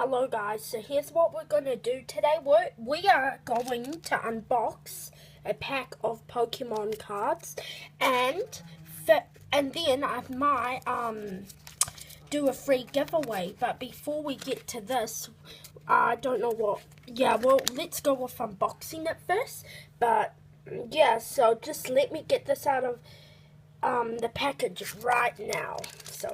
Hello guys, so here's what we're going to do today. We are going to unbox a pack of Pokemon cards and then I might do a free giveaway. But before we get to this, I don't know what, let's go with unboxing it first. But yeah, so just let me get this out of the package right now. So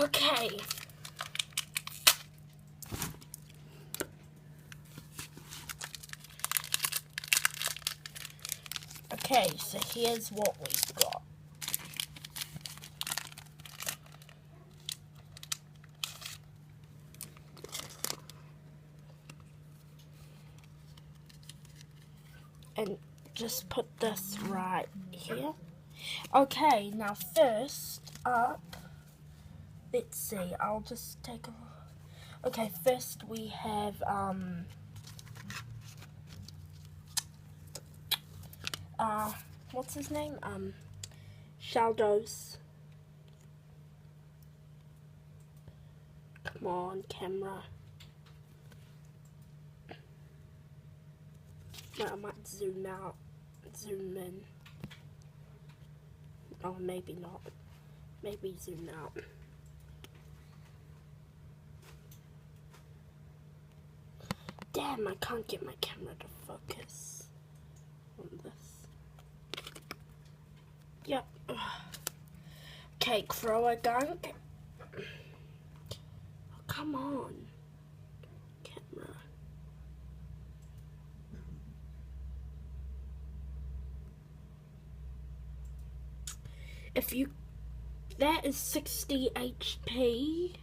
okay. Okay, so here's what we've got. And just put this right here. Okay, now first up, let's see, I'll just take a... Okay, first we have, what's his name? Shaldos. Come on, camera. I might zoom out, zoom in. Oh, maybe not. Maybe zoom out. Damn, I can't get my camera to focus on this. Yep. Okay, Croagunk. Oh, come on. Camera. That is 60 HP.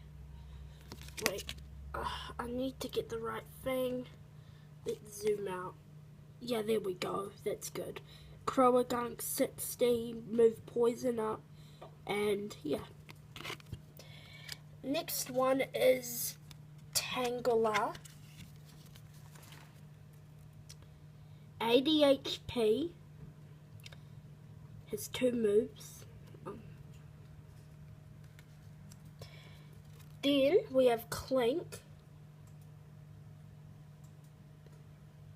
Wait, I need to get the right thing. Let's zoom out. Yeah, there we go. That's good. Croagunk 60, move poison up, and yeah. Next one is Tangela. 80 HP. Has 2 moves. Then we have Clink.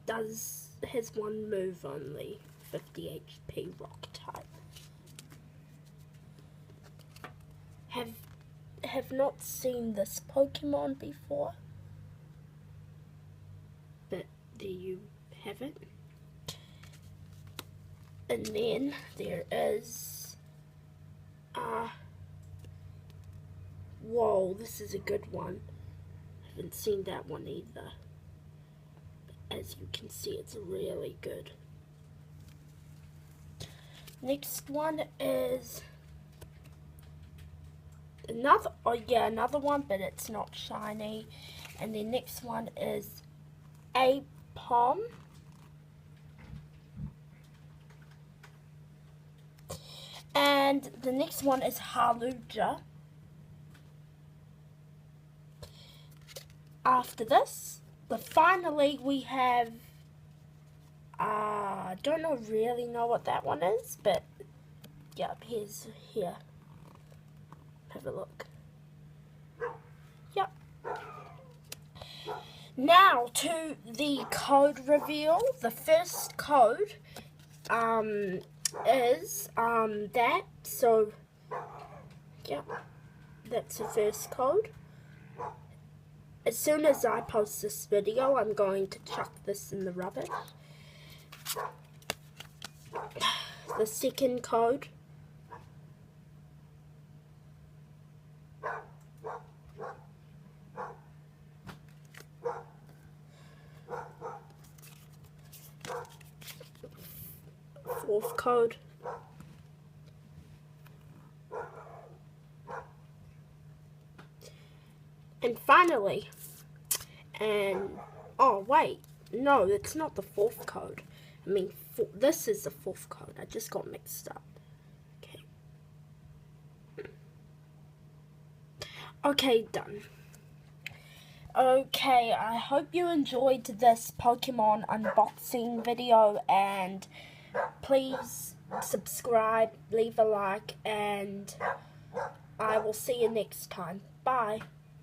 Has 1 move only. 50 HP, rock type. Have not seen this Pokemon before, but there you have it. And then there is whoa, this is a good one. Haven't seen that one either. But as you can see, it's really good. Next one is another one, but it's not shiny. And the next one is Aipom. And the next one is Hawlucha. After this, finally we have, I don't really know what that one is, but yeah, here. Have a look. Yep. Now to the code reveal. The first code is that. So yeah, that's the first code. As soon as I post this video, I'm going to chuck this in the rubbish. The second code. Fourth code. And finally, oh wait, no, it's not the fourth code. I mean this is the fourth code. I just got mixed up. Okay. Okay, done. Okay, I hope you enjoyed this Pokemon unboxing video, and please subscribe, leave a like, and I will see you next time. Bye.